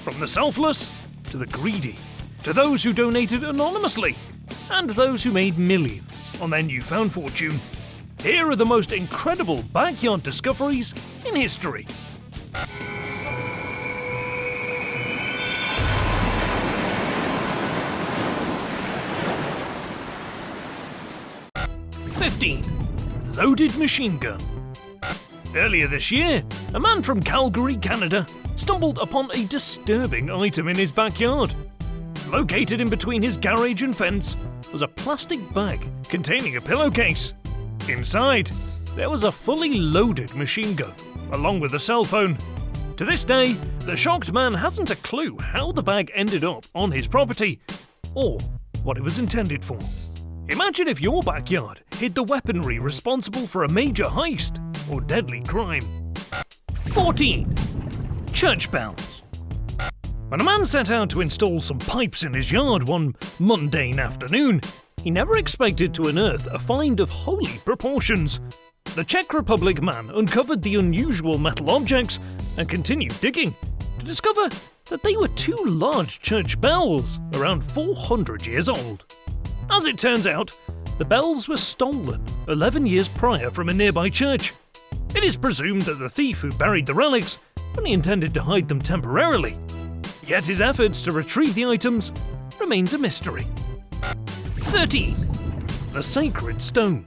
From the selfless to the greedy, to those who donated anonymously, and those who made millions on their newfound fortune, here are the most incredible backyard discoveries in history. (15) Loaded machine gun. Earlier this year, a man from Calgary, Canada, stumbled upon a disturbing item in his backyard. Located in between his garage and fence was a plastic bag containing a pillowcase. Inside, there was a fully loaded machine gun, along with a cell phone. To this day, the shocked man hasn't a clue how the bag ended up on his property, or what it was intended for. Imagine if your backyard hid the weaponry responsible for a major heist or deadly crime. 14. Church bells. When a man set out to install some pipes in his yard one mundane afternoon, he never expected to unearth a find of holy proportions. The Czech Republic man uncovered the unusual metal objects and continued digging to discover that they were two large church bells around 400 years old. As it turns out, the bells were stolen 11 years prior from a nearby church. It is presumed that the thief who buried the relics only intended to hide them temporarily, yet his efforts to retrieve the items remains a mystery. 13. The Sacred Stone.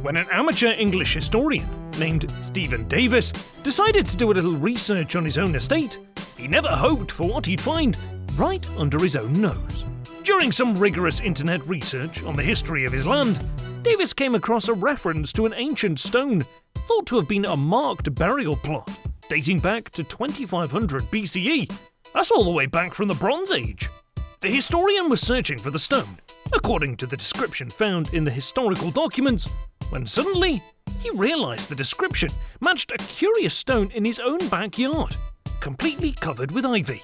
When an amateur English historian named Stephen Davis decided to do a little research on his own estate, he never hoped for what he'd find right under his own nose. During some rigorous internet research on the history of his land, Davis came across a reference to an ancient stone thought to have been a marked burial plot dating back to 2500 BCE. That's all the way back from the Bronze Age. The historian was searching for the stone, according to the description found in the historical documents, when suddenly he realised the description matched a curious stone in his own backyard, completely covered with ivy.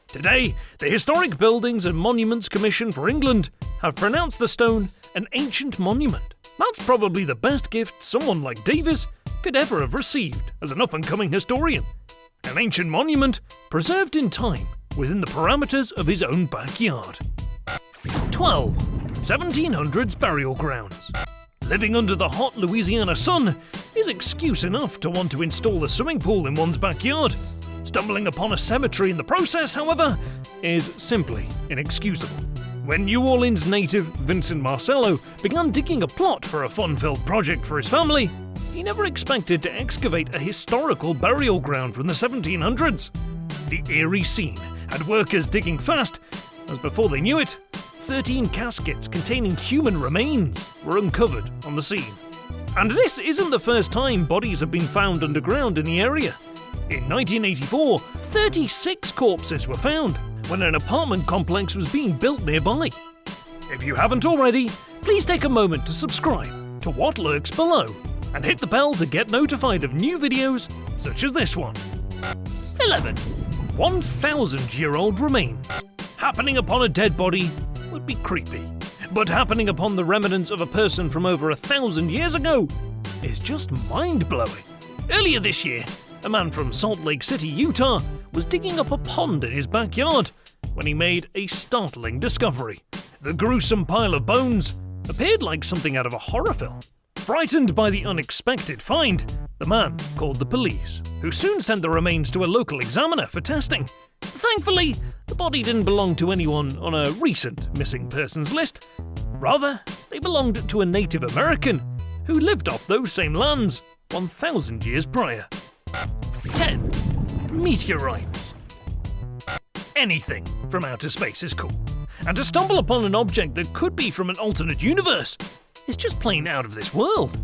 Today, the Historic Buildings and Monuments Commission for England have pronounced the stone an ancient monument. That's probably the best gift someone like Davis could ever have received as an up-and-coming historian. An ancient monument preserved in time within the parameters of his own backyard. 12. 1700s burial grounds. Living under the hot Louisiana sun is excuse enough to want to install a swimming pool in one's backyard. Stumbling upon a cemetery in the process, however, is simply inexcusable. When New Orleans native Vincent Marcello began digging a plot for a fun-filled project for his family, he never expected to excavate a historical burial ground from the 1700s. The eerie scene had workers digging fast, as before they knew it, 13 caskets containing human remains were uncovered on the scene. And this isn't the first time bodies have been found underground in the area. In 1984, 36 corpses were found when an apartment complex was being built nearby. If you haven't already, please take a moment to subscribe to What Lurks Below and hit the bell to get notified of new videos such as this one. 11. 1,000-year-old remains. Happening upon a dead body would be creepy, but happening upon the remnants of a person from over 1,000 years ago is just mind-blowing. Earlier this year, a man from Salt Lake City, Utah, was digging up a pond in his backyard when he made a startling discovery. The gruesome pile of bones appeared like something out of a horror film. Frightened by the unexpected find, the man called the police, who soon sent the remains to a local examiner for testing. Thankfully, the body didn't belong to anyone on a recent missing persons list. Rather, they belonged to a Native American who lived off those same lands 1,000 years prior. 10. Meteorites. Anything from outer space is cool, and to stumble upon an object that could be from an alternate universe is just plain out of this world.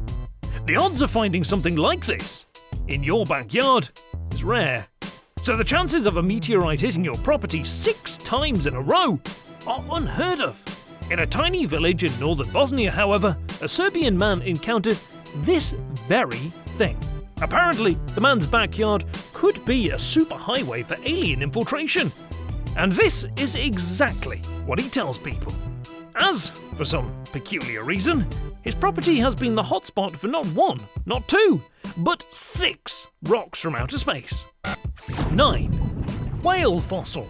The odds of finding something like this in your backyard is rare, so the chances of a meteorite hitting your property 6 times in a row are unheard of. In a tiny village in northern Bosnia, however, a Serbian man encountered this very thing. Apparently, the man's backyard could be a superhighway for alien infiltration. And this is exactly what he tells people. As, for some peculiar reason, his property has been the hotspot for not 1, not 2, but 6 rocks from outer space. 9. Whale fossil.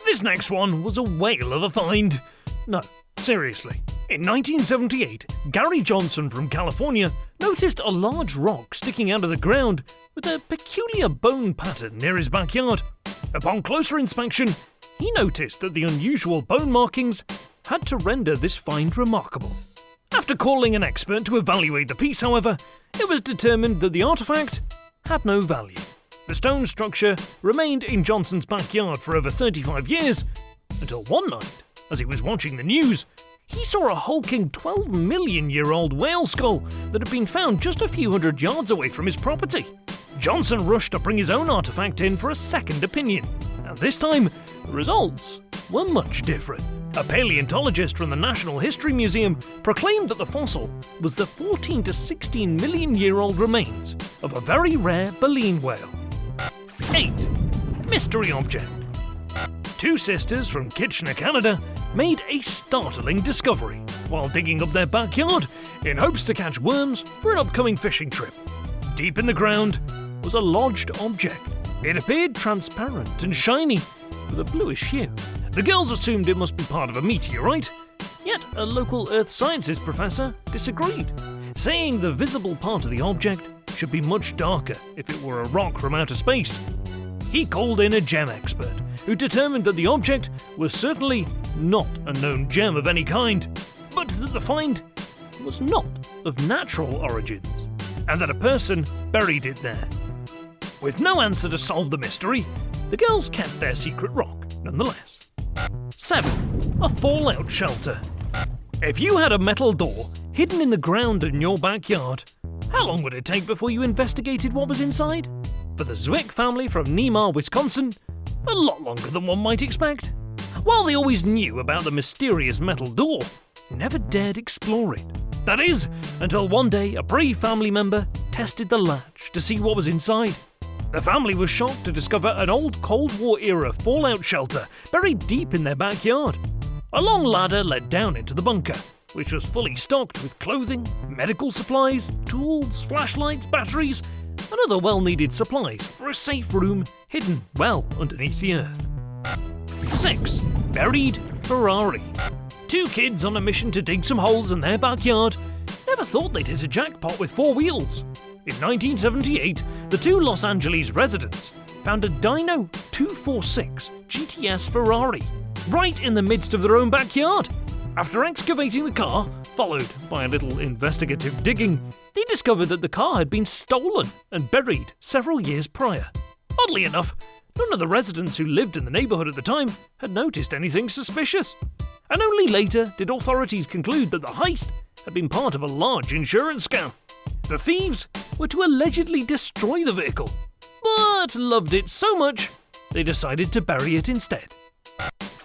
This next one was a whale of a find. No, seriously. In 1978, Gary Johnson from California noticed a large rock sticking out of the ground with a peculiar bone pattern near his backyard. Upon closer inspection, he noticed that the unusual bone markings had to render this find remarkable. After calling an expert to evaluate the piece, however, it was determined that the artifact had no value. The stone structure remained in Johnson's backyard for over 35 years, until one night, as he was watching the news, he saw a hulking 12-million-year-old whale skull that had been found just a few hundred yards away from his property. Johnson rushed to bring his own artifact in for a second opinion, and this time, the results were much different. A paleontologist from the National History Museum proclaimed that the fossil was the 14 to 16 million-year-old remains of a very rare baleen whale. 8. Mystery object. Two sisters from Kitchener, Canada, made a startling discovery while digging up their backyard in hopes to catch worms for an upcoming fishing trip. Deep in the ground was a lodged object. It appeared transparent and shiny, with a bluish hue. The girls assumed it must be part of a meteorite, yet a local earth sciences professor disagreed, saying the visible part of the object should be much darker if it were a rock from outer space. He called in a gem expert, who determined that the object was certainly not a known gem of any kind, but that the find was not of natural origins, and that a person buried it there. With no answer to solve the mystery, the girls kept their secret rock nonetheless. 7. A fallout shelter. If you had a metal door hidden in the ground in your backyard, how long would it take before you investigated what was inside? For the Zwick family from Nemar, Wisconsin, a lot longer than one might expect. While they always knew about the mysterious metal door, they never dared explore it. That is, until one day a brave family member tested the latch to see what was inside. The family was shocked to discover an old Cold War-era fallout shelter buried deep in their backyard. A long ladder led down into the bunker, which was fully stocked with clothing, medical supplies, tools, flashlights, batteries, and other well-needed supplies for a safe room hidden well underneath the earth. 6. Buried Ferrari. Two kids on a mission to dig some holes in their backyard never thought they'd hit a jackpot with 4 wheels. In 1978, the two Los Angeles residents found a Dyno 246 GTS Ferrari right in the midst of their own backyard. After excavating the car, followed by a little investigative digging, they discovered that the car had been stolen and buried several years prior. Oddly enough, none of the residents who lived in the neighborhood at the time had noticed anything suspicious. And only later did authorities conclude that the heist had been part of a large insurance scam. The thieves were to allegedly destroy the vehicle, but loved it so much they decided to bury it instead.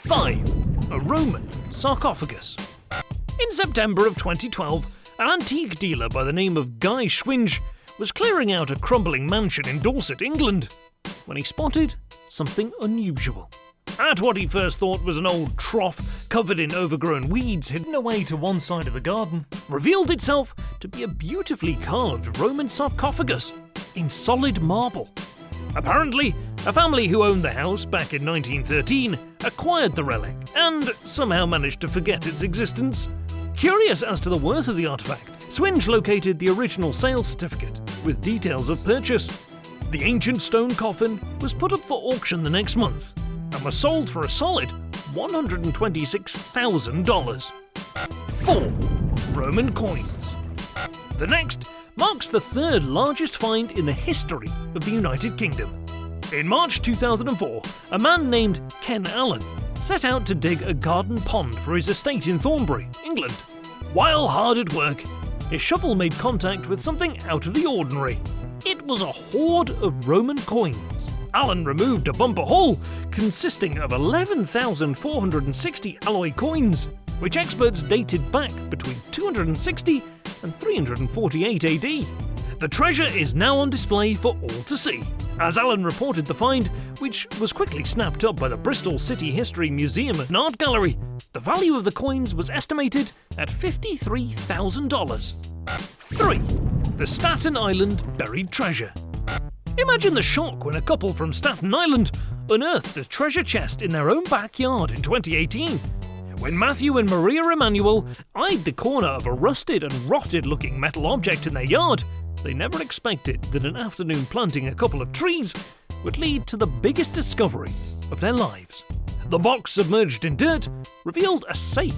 5. A Roman sarcophagus. In September of 2012, an antique dealer by the name of Guy Schwinge was clearing out a crumbling mansion in Dorset, England, when he spotted something unusual. At what he first thought was an old trough covered in overgrown weeds hidden away to one side of the garden, revealed itself to be a beautifully carved Roman sarcophagus in solid marble. Apparently, a family who owned the house back in 1913 acquired the relic and somehow managed to forget its existence. Curious as to the worth of the artifact, Swinge located the original sales certificate with details of purchase. The ancient stone coffin was put up for auction the next month and was sold for a solid $126,000. 4. Roman coins. The next marks the third largest find in the history of the United Kingdom. In March 2004, a man named Ken Allen set out to dig a garden pond for his estate in Thornbury, England. While hard at work, his shovel made contact with something out of the ordinary. It was a hoard of Roman coins. Allen removed a bumper haul consisting of 11,460 alloy coins, which experts dated back between 260 and 348 AD. The treasure is now on display for all to see. As Allen reported the find, which was quickly snapped up by the Bristol City History Museum and Art Gallery, the value of the coins was estimated at $53,000. 3. The Staten Island buried treasure. Imagine the shock when a couple from Staten Island unearthed a treasure chest in their own backyard in 2018. When Matthew and Maria Emanuel eyed the corner of a rusted and rotted-looking metal object in their yard, they never expected that an afternoon planting a couple of trees would lead to the biggest discovery of their lives. The box submerged in dirt revealed a safe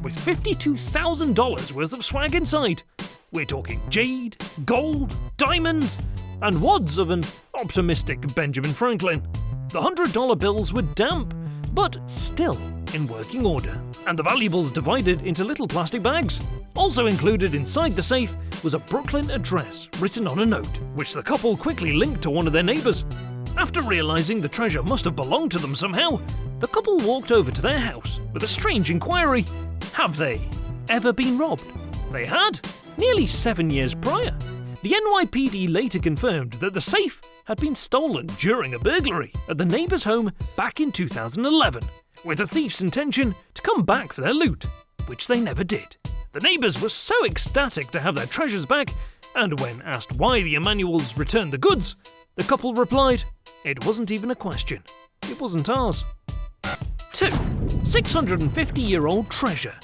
with $52,000 worth of swag inside. We're talking jade, gold, diamonds, and wads of an optimistic Benjamin Franklin. The $100 bills were damp, but still in working order, and the valuables divided into little plastic bags. Also included inside the safe was a Brooklyn address written on a note, which the couple quickly linked to one of their neighbours. After realising the treasure must have belonged to them somehow, the couple walked over to their house with a strange inquiry. Have they ever been robbed? They had, nearly 7 years prior. The NYPD later confirmed that the safe had been stolen during a burglary at the neighbour's home back in 2011, with the thief's intention to come back for their loot, which they never did. The neighbours were so ecstatic to have their treasures back, and when asked why the Emanuels returned the goods, the couple replied, "It wasn't even a question. It wasn't ours." 2. 650-year-old treasure.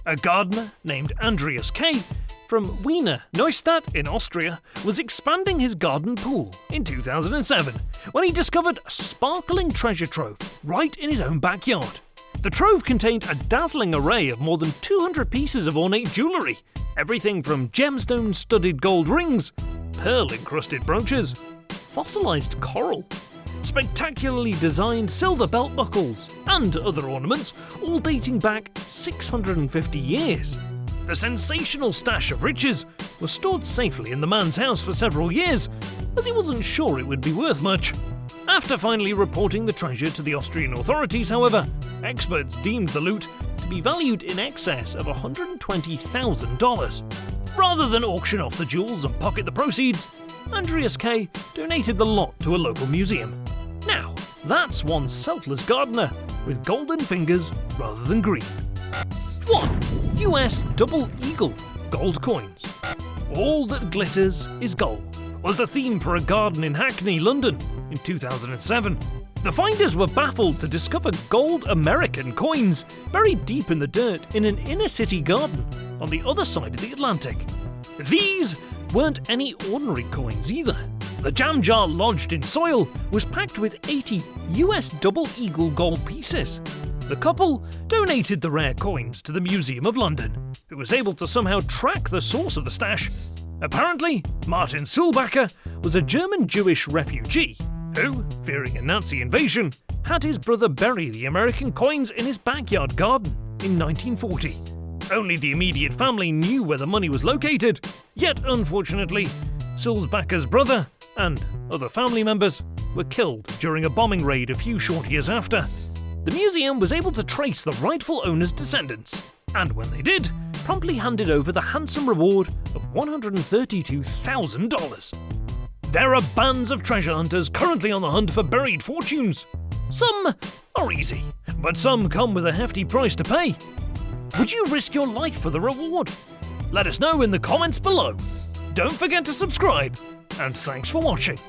A gardener named Andreas K. from Wiener Neustadt in Austria was expanding his garden pool in 2007 when he discovered a sparkling treasure trove right in his own backyard. The trove contained a dazzling array of more than 200 pieces of ornate jewellery, everything from gemstone-studded gold rings, pearl-encrusted brooches, fossilised coral, spectacularly designed silver belt buckles, and other ornaments, all dating back 650 years. The sensational stash of riches was stored safely in the man's house for several years, as he wasn't sure it would be worth much. After finally reporting the treasure to the Austrian authorities, however, experts deemed the loot to be valued in excess of $120,000. Rather than auction off the jewels and pocket the proceeds, Andreas K. donated the lot to a local museum. Now, that's one selfless gardener with golden fingers rather than green. 1. US Double Eagle Gold Coins. All that glitters is gold was the theme for a garden in Hackney, London in 2007. The finders were baffled to discover gold American coins buried deep in the dirt in an inner-city garden on the other side of the Atlantic. These weren't any ordinary coins either. The jam jar lodged in soil was packed with 80 US Double Eagle gold pieces. The couple donated the rare coins to the Museum of London, who was able to somehow track the source of the stash. Apparently, Martin Sulbacher was a German Jewish refugee who, fearing a Nazi invasion, had his brother bury the American coins in his backyard garden in 1940. Only the immediate family knew where the money was located, yet unfortunately, Sulzbacher's brother and other family members were killed during a bombing raid a few short years after. The museum was able to trace the rightful owner's descendants, and when they did, promptly handed over the handsome reward of $132,000. There are bands of treasure hunters currently on the hunt for buried fortunes. Some are easy, but some come with a hefty price to pay. Would you risk your life for the reward? Let us know in the comments below. Don't forget to subscribe, and thanks for watching.